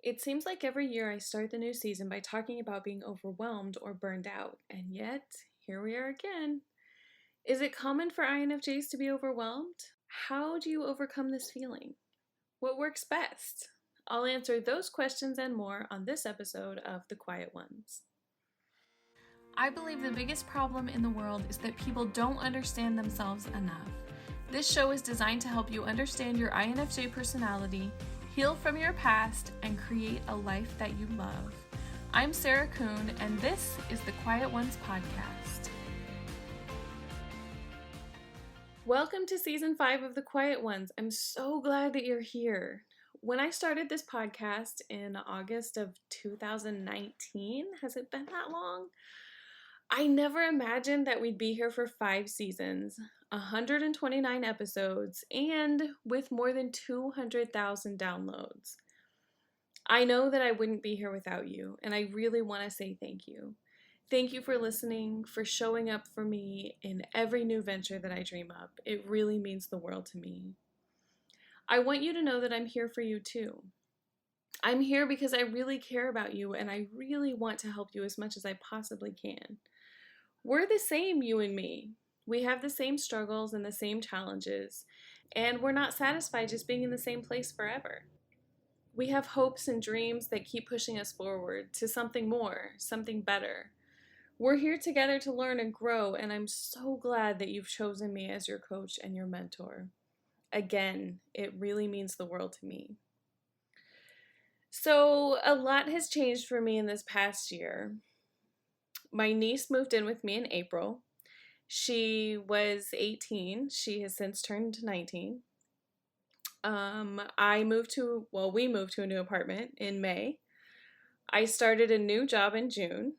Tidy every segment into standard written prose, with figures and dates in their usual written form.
It seems like every year I start the new season by talking about being overwhelmed or burned out, and yet here we are again. Is it common for INFJs to be overwhelmed? How do you overcome this feeling? What works best? I'll answer those questions and more on this episode of The Quiet Ones. I believe the biggest problem in the world is that people don't understand themselves enough. This show is designed to help you understand your INFJ personality, heal from your past, and create a life that you love. I'm Sarah Kuhn, and this is the Quiet Ones podcast. Welcome to season 5 of the Quiet Ones. I'm so glad that you're here. When I started this podcast in August of 2019, has it been that long? I never imagined that we'd be here for 5 seasons, 129 episodes, and with more than 200,000 downloads. I know that I wouldn't be here without you, and I really want to say thank you. Thank you for listening, for showing up for me in every new venture that I dream up. It really means the world to me. I want you to know that I'm here for you too. I'm here because I really care about you, and I really want to help you as much as I possibly can. We're the same, you and me. We have the same struggles and the same challenges, and we're not satisfied just being in the same place forever. We have hopes and dreams that keep pushing us forward to something more, something better. We're here together to learn and grow, and I'm so glad that you've chosen me as your coach and your mentor. Again, it really means the world to me. So, a lot has changed for me in this past year. My niece moved in with me in April. She was 18. She has since turned 19. We moved to a new apartment in May. I started a new job in June.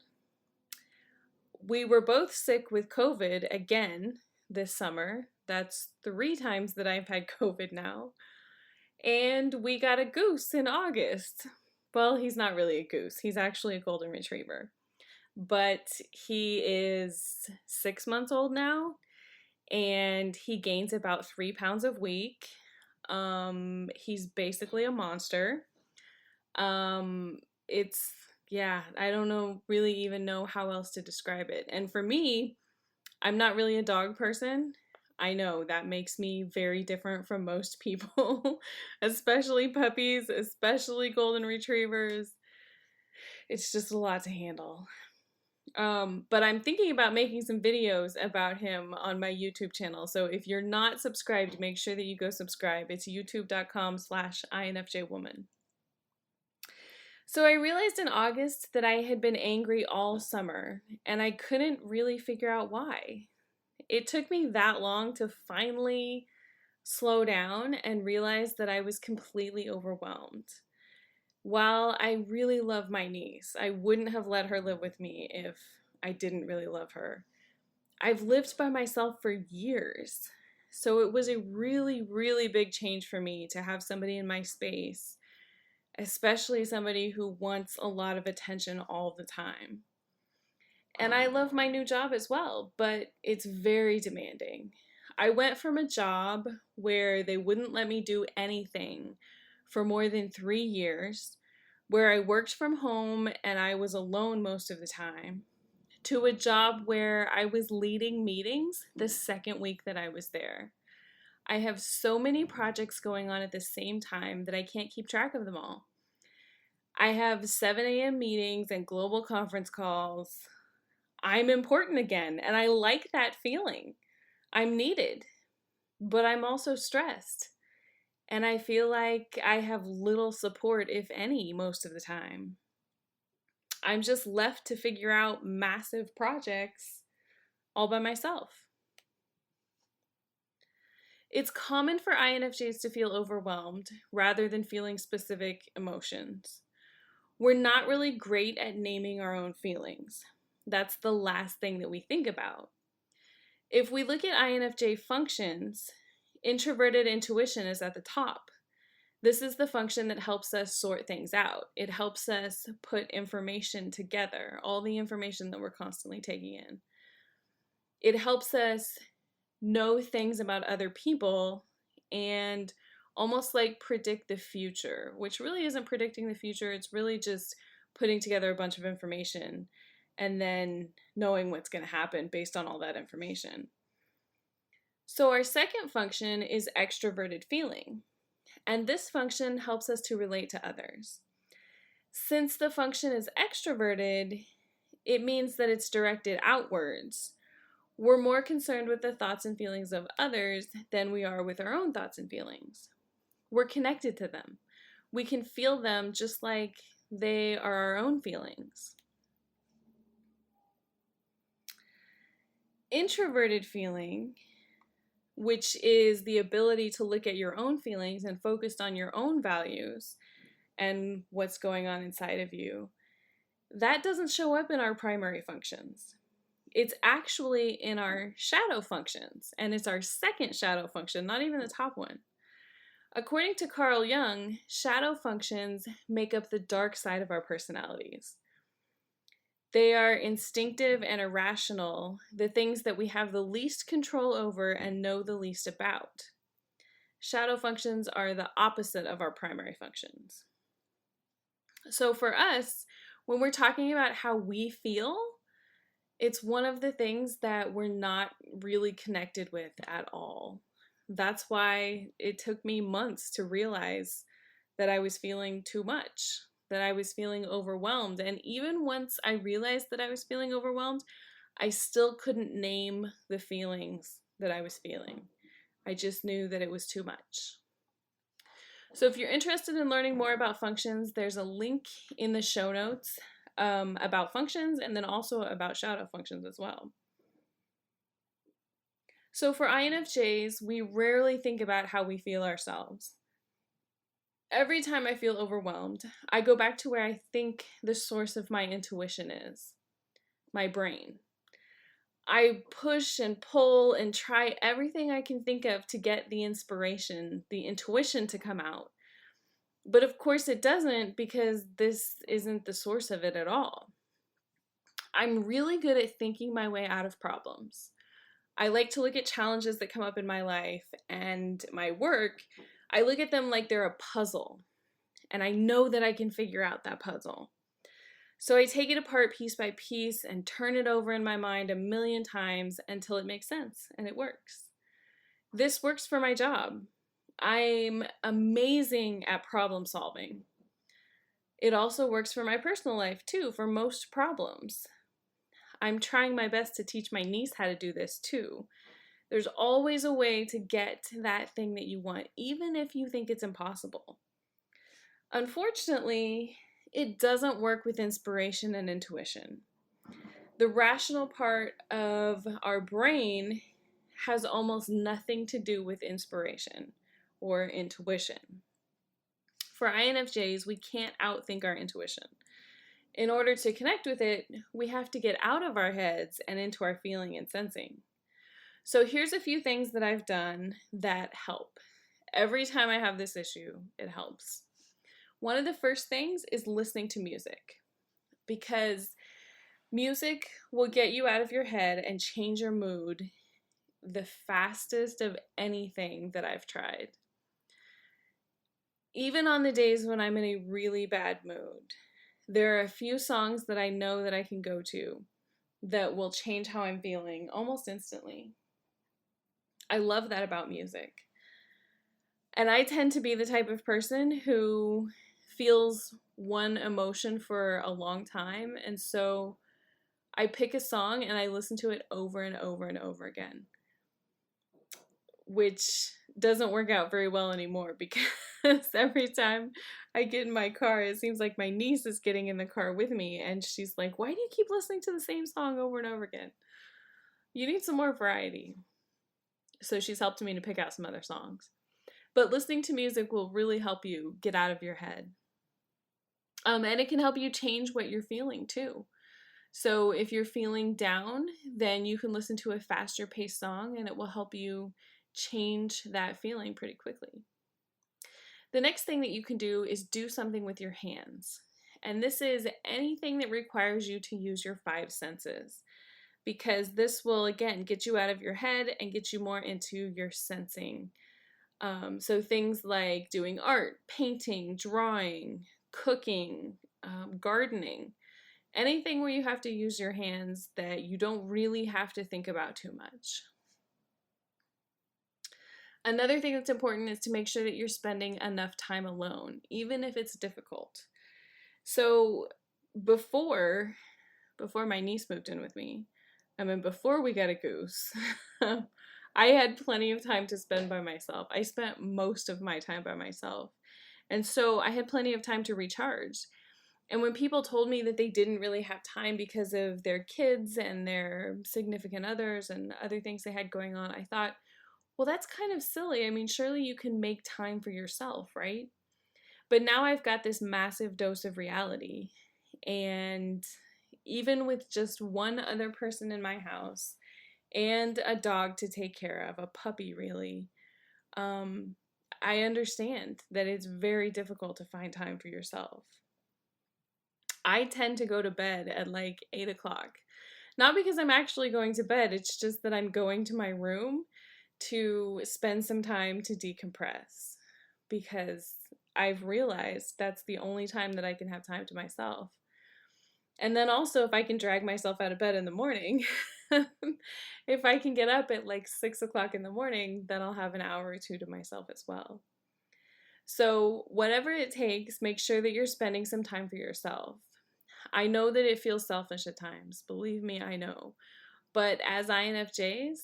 We were both sick with COVID again this summer. That's 3 times that I've had COVID now. And we got a goose in August. Well, he's not really a goose. He's actually a golden retriever. But he is 6 months old now, and he gains about 3 pounds a week. He's basically a monster. I don't really even know how else to describe it. And for me, I'm not really a dog person. I know that makes me very different from most people, especially puppies, especially golden retrievers. It's just a lot to handle. But I'm thinking about making some videos about him on my YouTube channel. So if you're not subscribed, make sure that you go subscribe. It's youtube.com/INFJwoman. So I realized in August that I had been angry all summer, and I couldn't really figure out why. It took me that long to finally slow down and realize that I was completely overwhelmed. While I really love my niece, I wouldn't have let her live with me if I didn't really love her. I've lived by myself for years, so it was a really, really big change for me to have somebody in my space, especially somebody who wants a lot of attention all the time. And I love my new job as well, but it's very demanding. I went from a job where they wouldn't let me do anything for more than 3 years, where I worked from home and I was alone most of the time, to a job where I was leading meetings the second week that I was there. I have so many projects going on at the same time that I can't keep track of them all. I have 7 a.m. meetings and global conference calls. I'm important again, and I like that feeling. I'm needed, but I'm also stressed. And I feel like I have little support, if any, most of the time. I'm just left to figure out massive projects all by myself. It's common for INFJs to feel overwhelmed rather than feeling specific emotions. We're not really great at naming our own feelings. That's the last thing that we think about. If we look at INFJ functions, introverted intuition is at the top. This is the function that helps us sort things out. It helps us put information together, all the information that we're constantly taking in. It helps us know things about other people and almost like predict the future, which really isn't predicting the future. It's really just putting together a bunch of information and then knowing what's going to happen based on all that information. So our second function is extroverted feeling, and this function helps us to relate to others. Since the function is extroverted, it means that it's directed outwards. We're more concerned with the thoughts and feelings of others than we are with our own thoughts and feelings. We're connected to them. We can feel them just like they are our own feelings. Introverted feeling, which is the ability to look at your own feelings and focus on your own values and what's going on inside of you, that doesn't show up in our primary functions. It's actually in our shadow functions, and it's our second shadow function, not even the top one. According to Carl Jung, shadow functions make up the dark side of our personalities. They are instinctive and irrational, the things that we have the least control over and know the least about. Shadow functions are the opposite of our primary functions. So for us, when we're talking about how we feel, it's one of the things that we're not really connected with at all. That's why it took me months to realize that I was feeling too much, that I was feeling overwhelmed. And even once I realized that I was feeling overwhelmed, I still couldn't name the feelings that I was feeling. I just knew that it was too much. So if you're interested in learning more about functions, there's a link in the show notes about functions, and then also about shadow functions as well. So for INFJs, we rarely think about how we feel ourselves. Every time I feel overwhelmed, I go back to where I think the source of my intuition is, my brain. I push and pull and try everything I can think of to get the inspiration, the intuition to come out. But of course it doesn't, because this isn't the source of it at all. I'm really good at thinking my way out of problems. I like to look at challenges that come up in my life and my work. I look at them like they're a puzzle, and I know that I can figure out that puzzle. So I take it apart piece by piece and turn it over in my mind a million times until it makes sense and it works. This works for my job. I'm amazing at problem solving. It also works for my personal life too, for most problems. I'm trying my best to teach my niece how to do this too. There's always a way to get that thing that you want, even if you think it's impossible. Unfortunately, it doesn't work with inspiration and intuition. The rational part of our brain has almost nothing to do with inspiration or intuition. For INFJs, we can't outthink our intuition. In order to connect with it, we have to get out of our heads and into our feeling and sensing. So here's a few things that I've done that help. Every time I have this issue, it helps. One of the first things is listening to music, because music will get you out of your head and change your mood the fastest of anything that I've tried. Even on the days when I'm in a really bad mood, there are a few songs that I know that I can go to that will change how I'm feeling almost instantly. I love that about music. And I tend to be the type of person who feels one emotion for a long time, and so I pick a song and I listen to it over and over and over again, which doesn't work out very well anymore, because every time I get in my car, it seems like my niece is getting in the car with me, and she's like, "Why do you keep listening to the same song over and over again? You need some more variety." So she's helped me to pick out some other songs. But listening to music will really help you get out of your head. And it can help you change what you're feeling too. So if you're feeling down, then you can listen to a faster paced song and it will help you change that feeling pretty quickly. The next thing that you can do is do something with your hands. And this is anything that requires you to use your five senses, because this will, again, get you out of your head and get you more into your sensing. So things like doing art, painting, drawing, cooking, gardening, anything where you have to use your hands that you don't really have to think about too much. Another thing that's important is to make sure that you're spending enough time alone, even if it's difficult. So before my niece moved in with me, before we got a goose, I had plenty of time to spend by myself. I spent most of my time by myself. And so I had plenty of time to recharge. And when people told me that they didn't really have time because of their kids and their significant others and other things they had going on, I thought, well, that's kind of silly. Surely you can make time for yourself, right? But now I've got this massive dose of reality. And even with just one other person in my house and a dog to take care of, a puppy really, I understand that it's very difficult to find time for yourself. I tend to go to bed at like 8 o'clock. Not because I'm actually going to bed, it's just that I'm going to my room to spend some time to decompress. Because I've realized that's the only time that I can have time to myself. And then also, if I can drag myself out of bed in the morning, if I can get up at like 6 o'clock in the morning, then I'll have an hour or two to myself as well. So, whatever it takes, make sure that you're spending some time for yourself. I know that it feels selfish at times. Believe me, I know. But as INFJs,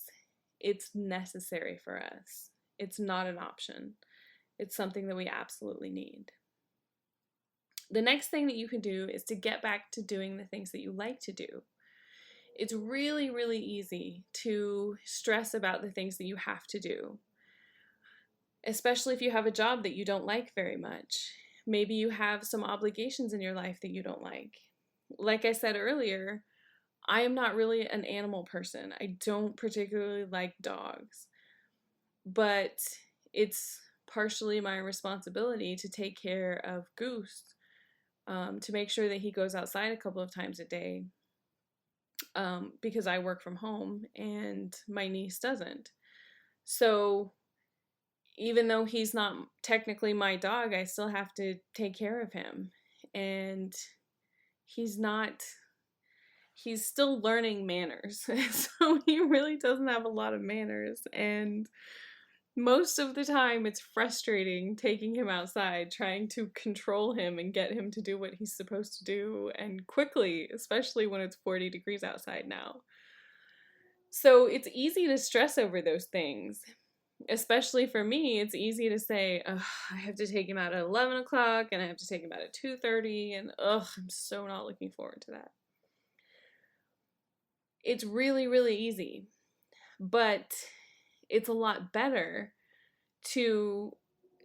it's necessary for us. It's not an option. It's something that we absolutely need. The next thing that you can do is to get back to doing the things that you like to do. It's really, really easy to stress about the things that you have to do, especially if you have a job that you don't like very much. Maybe you have some obligations in your life that you don't like. Like I said earlier, I am not really an animal person. I don't particularly like dogs, but it's partially my responsibility to take care of Goose, to make sure that he goes outside a couple of times a day, because I work from home and my niece doesn't. So even though he's not technically my dog, I still have to take care of him. And he's still learning manners. So he really doesn't have a lot of manners. And most of the time it's frustrating taking him outside, trying to control him and get him to do what he's supposed to do, and quickly, especially when it's 40 degrees outside now. So it's easy to stress over those things. Especially for me, it's easy to say, I have to take him out at 11 o'clock and I have to take him out at 2:30, and I'm so not looking forward to that. It's really, really easy, but it's a lot better to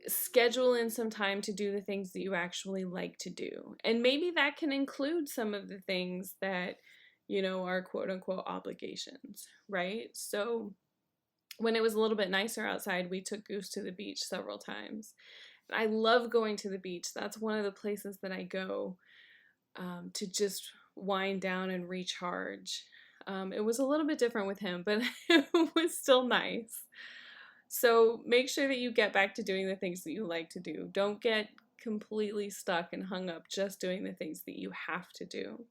schedule in some time to do the things that you actually like to do. And maybe that can include some of the things that, are quote unquote obligations, right? So when it was a little bit nicer outside, we took Goose to the beach several times. I love going to the beach. That's one of the places that I go to just wind down and recharge. It was a little bit different with him, but it was still nice. So make sure that you get back to doing the things that you like to do. Don't get completely stuck and hung up just doing the things that you have to do.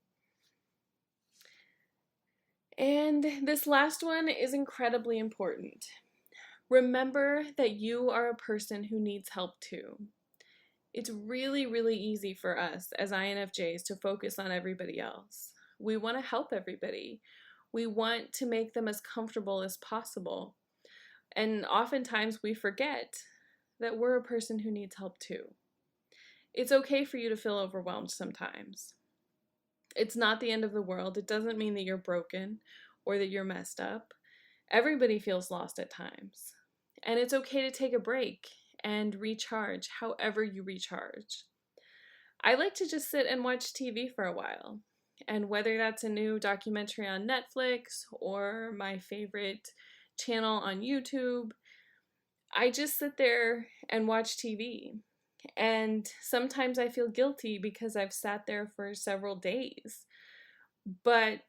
And this last one is incredibly important. Remember that you are a person who needs help too. It's really, really easy for us as INFJs to focus on everybody else. We want to help everybody. We want to make them as comfortable as possible. And oftentimes we forget that we're a person who needs help too. It's okay for you to feel overwhelmed sometimes. It's not the end of the world. It doesn't mean that you're broken or that you're messed up. Everybody feels lost at times. And it's okay to take a break and recharge however you recharge. I like to just sit and watch TV for a while. And whether that's a new documentary on Netflix or my favorite channel on YouTube, I just sit there and watch TV. And sometimes I feel guilty because I've sat there for several days. But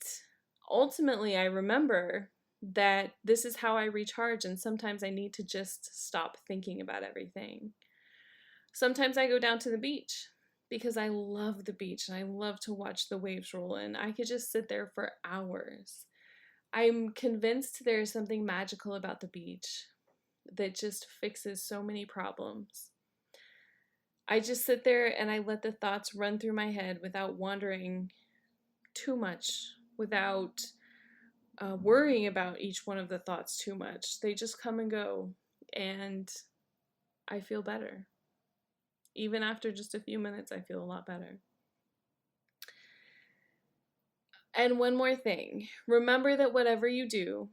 ultimately, I remember that this is how I recharge, and sometimes I need to just stop thinking about everything. Sometimes I go down to the beach because I love the beach and I love to watch the waves roll in. I could just sit there for hours. I'm convinced there is something magical about the beach that just fixes so many problems. I just sit there and I let the thoughts run through my head without wandering too much, without worrying about each one of the thoughts too much. They just come and go, and I feel better. Even after just a few minutes, I feel a lot better. And one more thing, remember that whatever you do,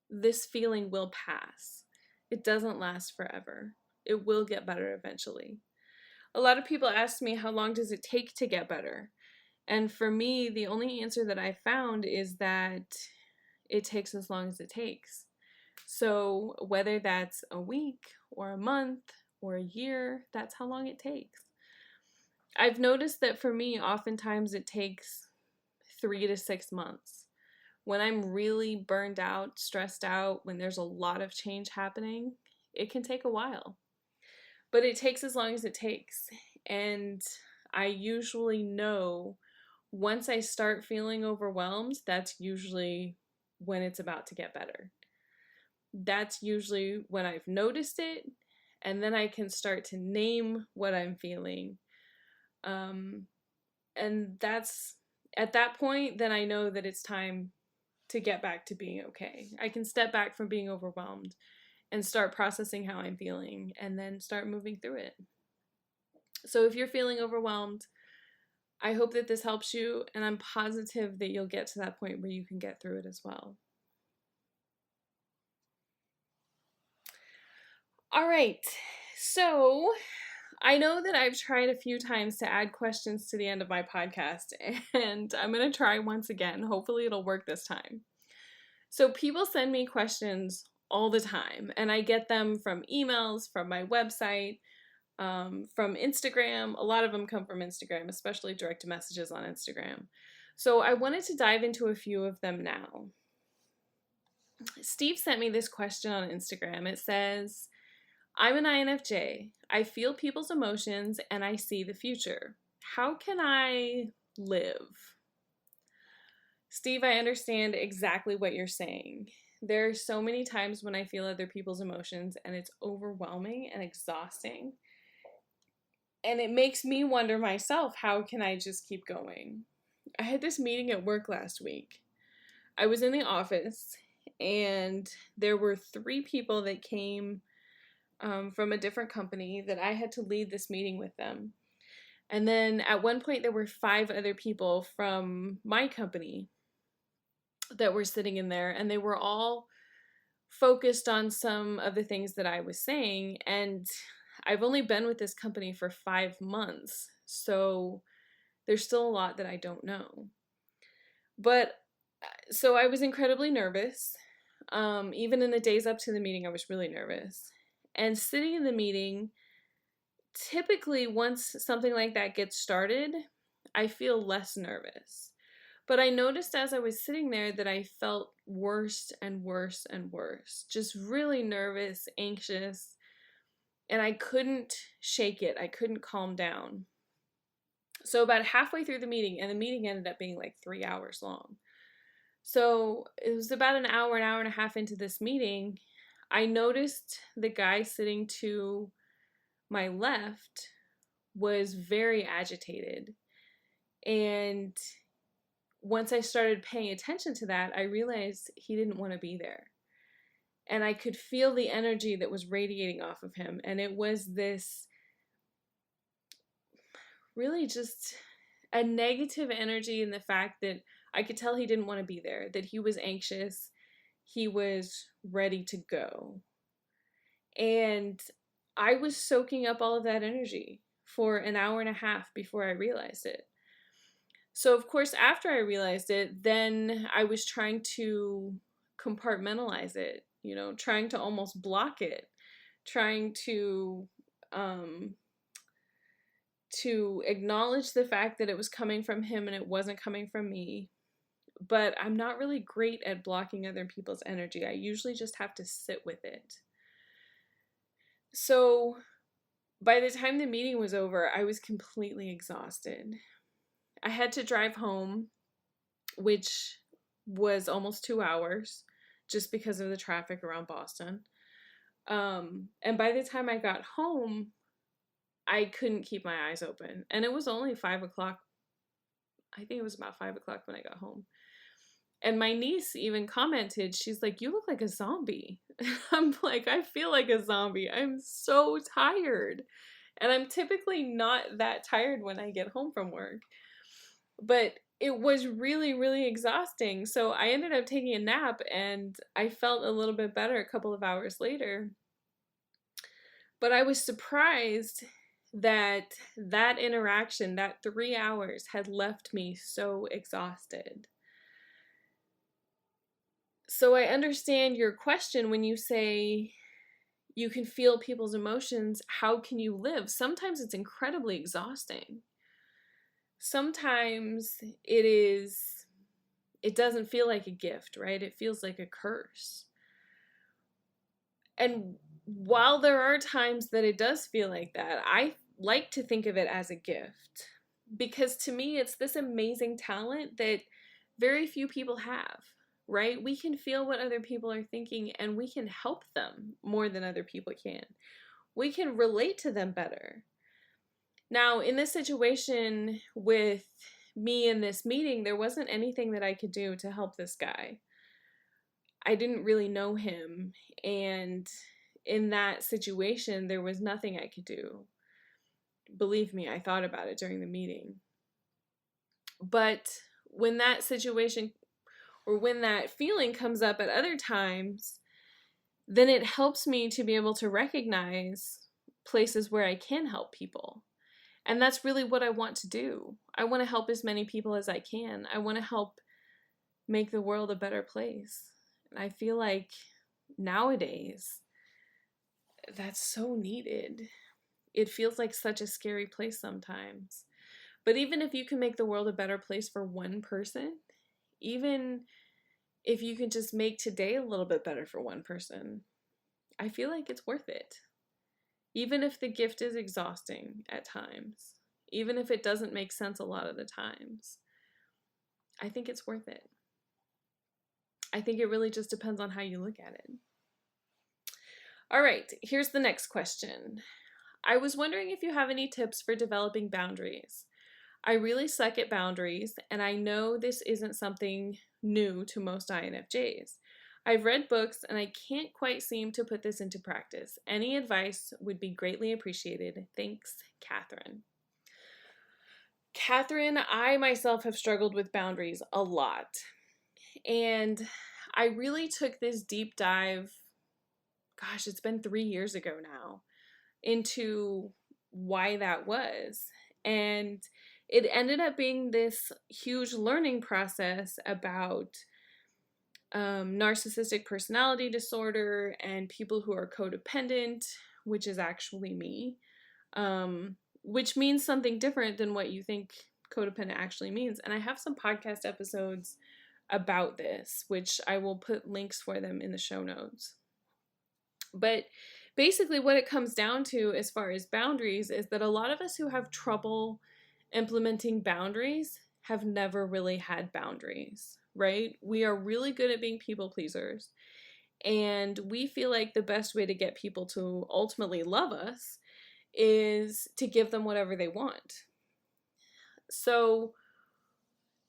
this feeling will pass. It doesn't last forever. It will get better eventually. A lot of people ask me, how long does it take to get better? And for me, the only answer that I found is that it takes as long as it takes. So whether that's a week or a month or a year, that's how long it takes. I've noticed that for me, oftentimes it takes 3 to 6 months. When I'm really burned out, stressed out, when there's a lot of change happening, it can take a while. But it takes as long as it takes. And I usually know once I start feeling overwhelmed, that's usually when it's about to get better. That's usually when I've noticed it, and then I can start to name what I'm feeling. And that's at that point, then I know that it's time to get back to being okay. I can step back from being overwhelmed and start processing how I'm feeling and then start moving through it. So if you're feeling overwhelmed, I hope that this helps you, and I'm positive that you'll get to that point where you can get through it as well. All right, so I know that I've tried a few times to add questions to the end of my podcast, and I'm going to try once again. Hopefully it'll work this time. So people send me questions all the time, and I get them from emails, from my website, from Instagram. A lot of them come from Instagram, especially direct messages on Instagram. So I wanted to dive into a few of them now. Steve sent me this question on Instagram. It says, I'm an INFJ. I feel people's emotions and I see the future. How can I live? Steve, I understand exactly what you're saying. There are so many times when I feel other people's emotions and it's overwhelming and exhausting. And it makes me wonder myself, how can I just keep going? I had this meeting at work last week. I was in the office and there were 3 people that came from a different company that I had to lead this meeting with them. And then at one point there were 5 other people from my company that were sitting in there, and they were all focused on some of the things that I was saying. And I've only been with this company for 5 months, so there's still a lot that I don't know. But so I was incredibly nervous. Even in the days up to the meeting, I was really nervous. And sitting in the meeting, typically once something like that gets started, I feel less nervous. But I noticed as I was sitting there that I felt worse and worse and worse. Just really nervous, anxious, and I couldn't shake it. I couldn't calm down. So about halfway through the meeting, and the meeting ended up being like 3 hours long. So it was about an hour and a half into this meeting, I noticed the guy sitting to my left was very agitated. And once I started paying attention to that, I realized he didn't want to be there. And I could feel the energy that was radiating off of him. And it was this really just a negative energy in the fact that I could tell he didn't want to be there, that he was anxious, he was ready to go. And I was soaking up all of that energy for an hour and a half before I realized it. So, of course, after I realized it, then I was trying to compartmentalize it, trying to almost block it, trying to acknowledge the fact that it was coming from him and it wasn't coming from me. but I'm not really great at blocking other people's energy. I usually just have to sit with it. So by the time the meeting was over, I was completely exhausted. I had to drive home, which was almost 2 hours just because of the traffic around Boston. And by the time I got home, I couldn't keep my eyes open. And it was only 5 o'clock. I think it was about 5 o'clock when I got home. And my niece even commented, she's like, "You look like a zombie." I'm like, "I feel like a zombie. I'm so tired." And I'm typically not that tired when I get home from work. But it was really, really exhausting. So I ended up taking a nap and I felt a little bit better a couple of hours later. But I was surprised that that interaction, that 3 hours, had left me so exhausted. So I understand your question when you say you can feel people's emotions. How can you live? Sometimes it's incredibly exhausting. Sometimes it doesn't feel like a gift, right? It feels like a curse. And while there are times that it does feel like that, I like to think of it as a gift, because to me, it's this amazing talent that very few people have, right? We can feel what other people are thinking and we can help them more than other people can. We can relate to them better. Now, in this situation with me in this meeting, there wasn't anything that I could do to help this guy. I didn't really know him, and in that situation, there was nothing I could do. Believe me, I thought about it during the meeting. But when that situation or when that feeling comes up at other times, then it helps me to be able to recognize places where I can help people. And that's really what I want to do. I want to help as many people as I can. I want to help make the world a better place. And I feel like nowadays, that's so needed. It feels like such a scary place sometimes. But even if you can make the world a better place for one person, even if you can just make today a little bit better for one person, I feel like it's worth it. Even if the gift is exhausting at times, even if it doesn't make sense a lot of the times, I think it's worth it. I think it really just depends on how you look at it. All right, here's the next question. I was wondering if you have any tips for developing boundaries. I really suck at boundaries, and I know this isn't something new to most INFJs. I've read books, and I can't quite seem to put this into practice. Any advice would be greatly appreciated. Thanks, Catherine. Catherine, I myself have struggled with boundaries a lot. And I really took this deep dive, gosh, it's been 3 years ago now, into why that was. And it ended up being this huge learning process about narcissistic personality disorder and people who are codependent, which is actually me, which means something different than what you think codependent actually means. And I have some podcast episodes about this, which I will put links for them in the show notes. But basically what it comes down to as far as boundaries is that a lot of us who have trouble implementing boundaries have never really had boundaries, right? We are really good at being people pleasers, and we feel like the best way to get people to ultimately love us is to give them whatever they want. So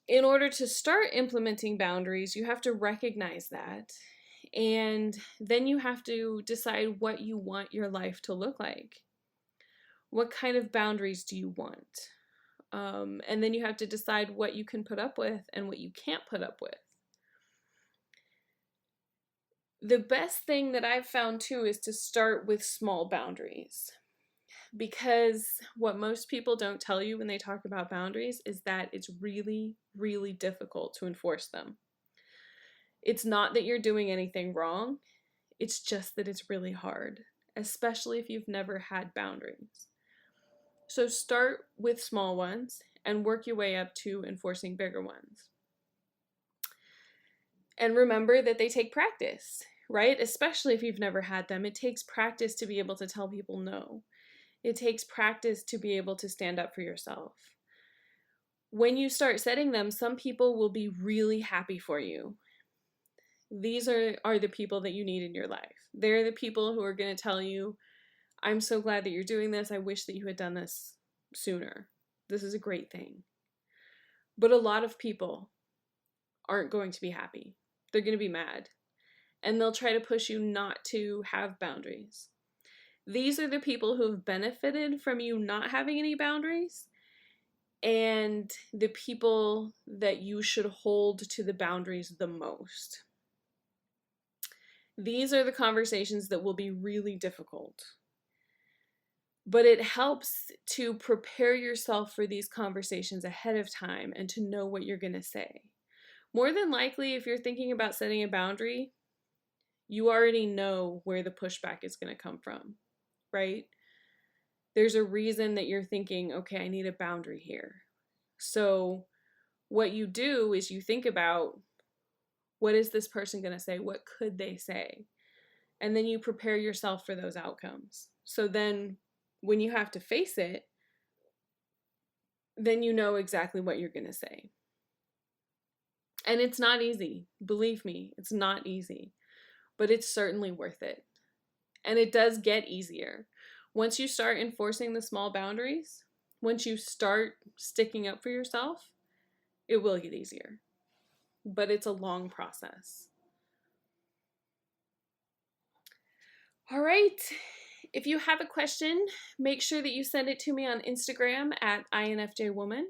in order to start implementing boundaries, you have to recognize that. And then you have to decide what you want your life to look like. What kind of boundaries do you want? And then you have to decide what you can put up with and what you can't put up with. The best thing that I've found too is to start with small boundaries. Because what most people don't tell you when they talk about boundaries is that it's really, really difficult to enforce them. It's not that you're doing anything wrong, it's just that it's really hard, especially if you've never had boundaries. So start with small ones and work your way up to enforcing bigger ones. And remember that they take practice, right? Especially if you've never had them. It takes practice to be able to tell people no. It takes practice to be able to stand up for yourself. When you start setting them, some people will be really happy for you. These are the people that you need in your life. They're the people who are going to tell you, I'm so glad that you're doing this. I wish that you had done this sooner. This is a great thing. But a lot of people aren't going to be happy. They're going to be mad. And they'll try to push you not to have boundaries. These are the people who have benefited from you not having any boundaries, and the people that you should hold to the boundaries the most. These are the conversations that will be really difficult. But it helps to prepare yourself for these conversations ahead of time and to know what you're going to say. More than likely, if you're thinking about setting a boundary, you already know where the pushback is going to come from, right? There's a reason that you're thinking, okay, I need a boundary here. So what you do is you think about, what is this person going to say? What could they say? And then you prepare yourself for those outcomes. So then when you have to face it, then you know exactly what you're going to say. And it's not easy. Believe me, it's not easy. But it's certainly worth it. And it does get easier. Once you start enforcing the small boundaries, once you start sticking up for yourself, it will get easier. But it's a long process. All right. If you have a question, make sure that you send it to me on Instagram at INFJWoman.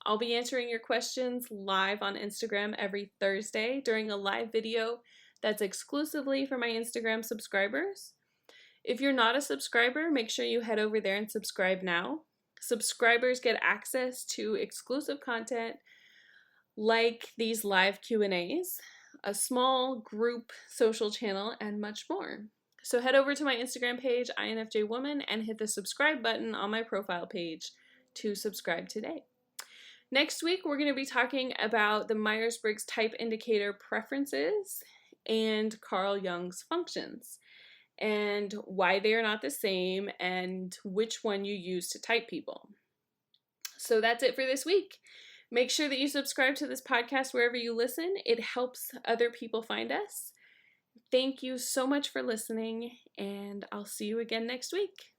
I'll be answering your questions live on Instagram every Thursday during a live video that's exclusively for my Instagram subscribers. If you're not a subscriber, make sure you head over there and subscribe now. Subscribers get access to exclusive content like these live Q&As, a small group social channel, and much more. So head over to my Instagram page, INFJWoman, and hit the subscribe button on my profile page to subscribe today. Next week, we're going to be talking about the Myers-Briggs Type Indicator preferences and Carl Jung's functions, and why they are not the same, and which one you use to type people. So that's it for this week. Make sure that you subscribe to this podcast wherever you listen. It helps other people find us. Thank you so much for listening, and I'll see you again next week.